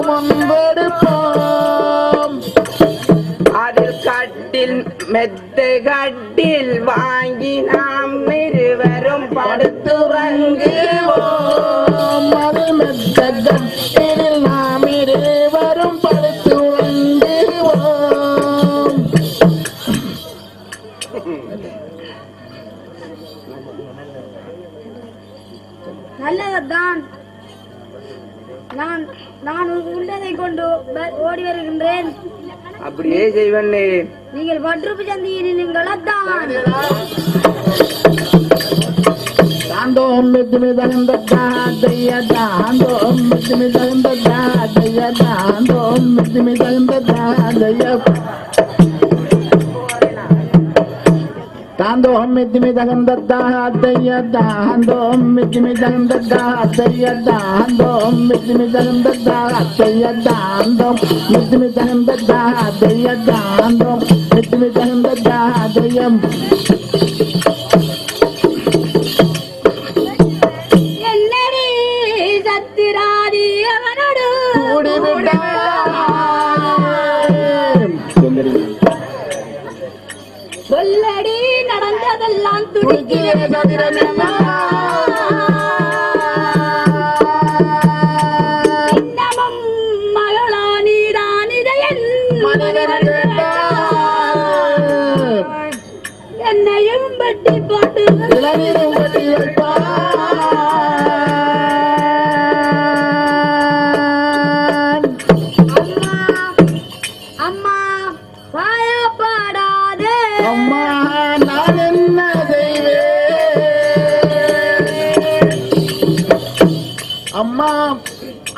முன்பெடுப்போம் அதில் கட்டில் மெத்தை கட்டில் வாங்கி நாம் இருவரும் படுத்துறங்குவோம். அது மெத்த கட்டில் நாம் இருவரும் படுத்துறங்குவோம். நல்லதுதான். நான் உள்ளதை கொண்டு ஓடி வருகின்றேன். அப்படியே செய்வண்ணே. நீங்கள் வற்றுப்பு சந்தியில் நீங்கள் தாண்டோம் மெதுமி தகுந்தோம் மெதுமி தாண்டோம் மெதுமி தாண்டோம் மெதுமி தாண்டோம் மெதுமி தாண்டோம் மெதுமி தாண்டோம் மெதுமி தாண்டோம் என்னடி சத்திராதி அவனோடு சொல்லடி நடந்ததெல்லாம் துடிக்கிறேன். இன்னமும் மகளா நீதான் இதயன் என்னையும் பட்டி போட்டு அம்மா பாயப்படாதே. அம்மா நான் என்ன செய்வேன் அம்மா?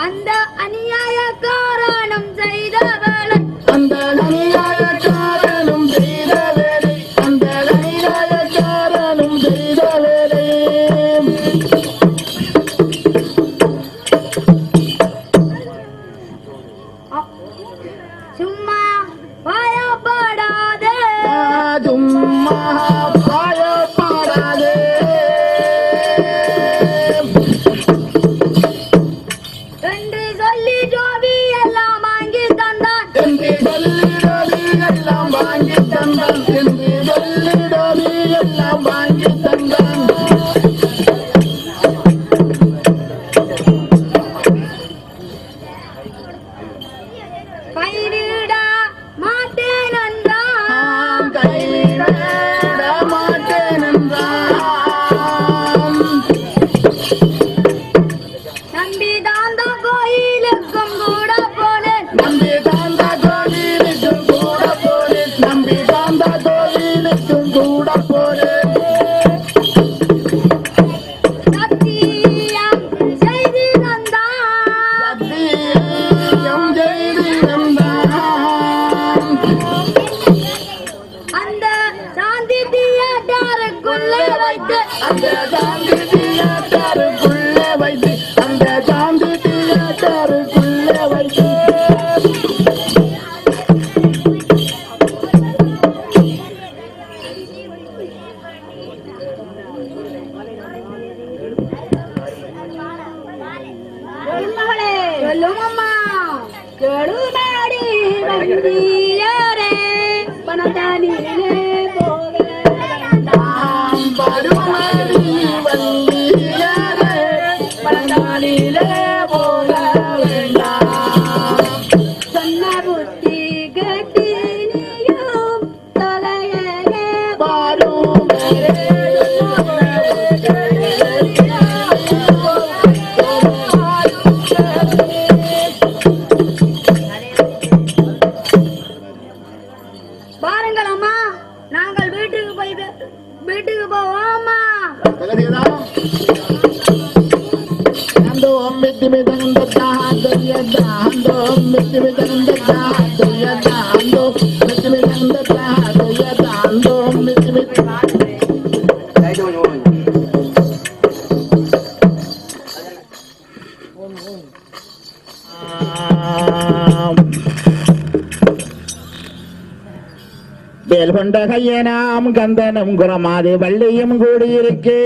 அந்த அநியாய காரணம் செய்த வேலை அந்த அநியாய காரணம் செய்த வேலை அந்த அநியாய காரணம் செய்த வேலை சும்மா பாயப்படாதே. சும்மா பாயப்படாதே. என்று சொல்லி ஜோபி எல்லாம் வாங்கி தந்தான். என்று சொல்லி டோபி எல்லாம் வாங்கி தந்தான். என்று சொல்லி டோபி எல்லாம் வாங்கி தந்தான். கைவிட மாட்டேன் என்றான். கைவிட மாட்டேன் என்றான். நம்பி தாந்த கோயிலுக்கும் கூட போனேன். நம்பி தாந்த கோயிலுக்கும் கூட போனேன். நம்பி தாந்த கோயிலுக்கும் கூட போனேன். சத்தியம் செய்து தந்தான். சத்தியம் செய்து தந்தான். அந்த சாந்தி தியேட்டருக்குள்ளே வைத்து அந்த சாந்தி தியேட்டருக்குள்ளே வைத்து அந்த சாந்தி தியேட்டருக்குள்ளே வைத்து மகளே சொல்லும் அம்மா கேடுமாடி வந்தியாரே பணத்தானிலே போக வேண்டாம். படுமடி வந்தியாரே பணத்தானிலே போக வேண்டாம். சொன்ன புத்தி கேட்டு நீயும் தலையே பாரும் பாருங்கள் அம்மா, நாங்கள் வீட்டுக்கு போவோமா? வேல் கொண்ட கையனாம் கந்தனும் குரமாது வள்ளியும் கூடியிருக்கே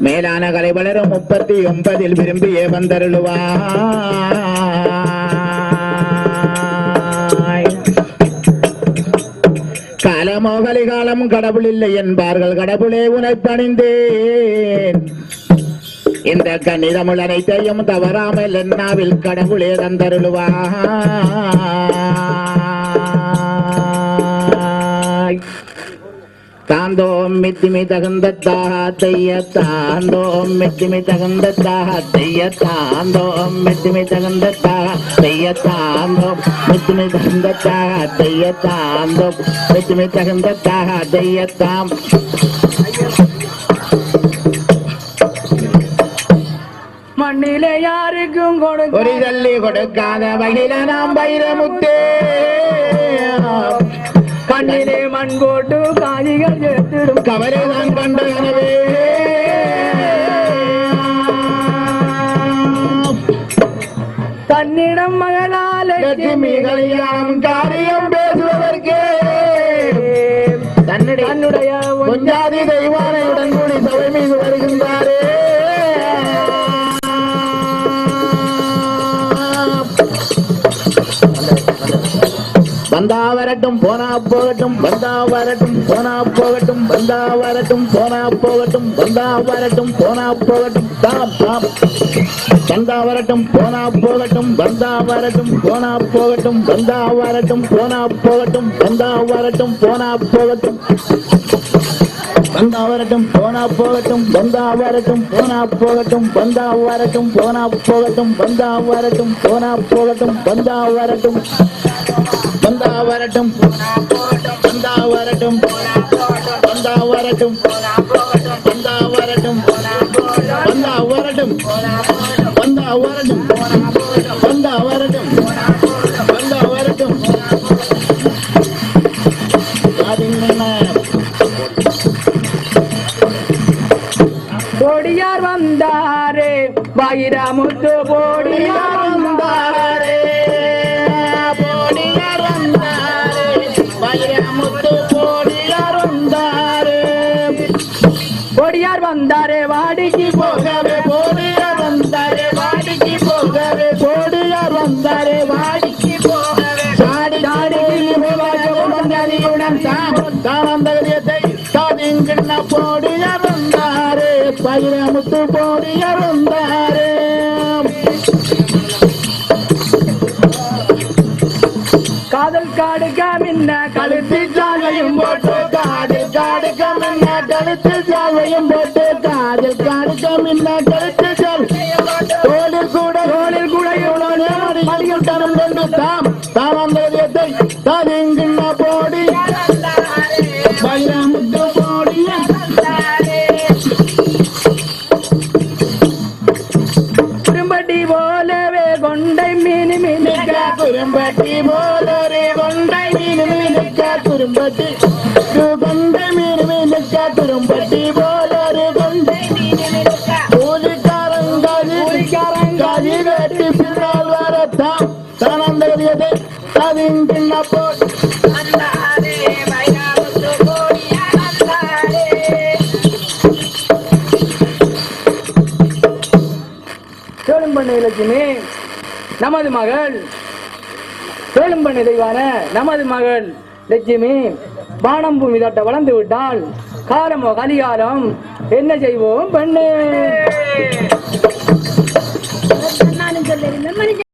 மேலான கலை வளரும் 39 விரும்பியே வந்தருளுவாய். காலமோ கலிகாலம் கடவுள் இல்லை என்பார்கள், கடவுளே உனை பணிந்தேன். இந்த கணிதமுள் அனைத்தையும் தவறாமல் என்னாவில் கடவுளே தந்தருளுவாய். தாந்தோம் மித்திமி தகுந்தத்தாக தைய தாந்தோம் மித்திமி தகுந்தத்தாக தைய தாந்தோம் மித்திமி தகுந்தத்தாக தைய தாந்தோம் மித்திமி தகுந்தத்தாக தைய தாந்தோம் மித்திமி தகுந்தத்தாக தைய தாம். மண்ணிலே யாருக்கும் ஒரு தள்ளி கொடுக்காத வகையில நாம் வைரமுத்தே. கண்ணிலே மண் போட்டு காதிகள் சேர்த்திடும் கவலை நான் கண்ட எனவே தன்னிடம் மகளால் லட்சுமி கல்யாணம் காரியம் பேசுவதற்கே தன்னுடைய கொஞ்சாதி தெய்வானையுடன் கூடி சபை மீது வருகின்றாரே. வந்தா வரட்டும் போனா போகட்டும், வந்தா வரட்டும் போனா போகட்டும், வந்தா வரட்டும் போனா போகட்டும், வந்தா வரட்டும் போனா போகட்டும், தாம் தாம். வந்தா வரட்டும் போனா போகட்டும், வந்தா வரட்டும் போனா போகட்டும், வந்தா வரட்டும் போனா போகட்டும், வந்தா வரட்டும் போனா போகட்டும், வந்தா வரட்டும் போனா போகட்டும், வந்தா வரட்டும் போனா போகட்டும், வந்தா வரட்டும் போனா போகட்டும், வந்தா வரட்டும் போனா போகட்டும், வந்தா வரட்டும் வந்தா வரட்டும் வந்தா வரட்டும் வந்தா வரட்டும் வந்தா வரட்டும் வந்தா வரட்டும் வந்தா வரட்டும் வந்தா வரட்டும் வந்தா வரட்டும். போடியார் வந்தாரே வைரமுத்து போடியார் வந்தாரே போடியார் வந்தாரே வாடிக்கு போகவே போடியார் வந்தாரே வாடிக்கு போகவே போடியார் வந்தாரே வாடிக்கு போகவே சாடி சாடியுடன் தானந்தகரியத்தை சாதிங்கிண்ண போடியார் வந்தாரே வைரமுத்து போடியார் வந்தாரே. காதல் காடுக மின்ன கழுத்து சாலையும் போட்டு காதல் காடுக மின்ன கழுத்து சாலையும் போட்டு காதல் காடுக மின்ன கழுத்து சால் தோளில் கூட மடியில் தரம் கொண்டு தாமந்தத்தை தாதிங்கிண்ண போடி வைரமுத்து போடிய குறும்பட்டி போலவே கொண்டை மீன் மீனுக்க குறும்பட்டி போலரே கொண்டை மீன் மீனுக்க குறும்பட்டி கொண்டை மீன் மீனுக்க குறும்பட்டி போலரே கொண்டை கூலிக்காரங்காதி வெட்டி பின்னால் வரத்தான் தானந்தரியதை தாதிங்கிண்ண போடி வேலும்பண்ணை லட்சுமி நமது மகள், வேலும்பண்ணை தெய்வான நமது மகள் லட்சுமி வானம் பூமி தட்ட வளர்ந்து விட்டால் காலமோ கலிகாலம் என்ன செய்வோம் பெண்ணே. நானும் சொல்லிருந்தேன்.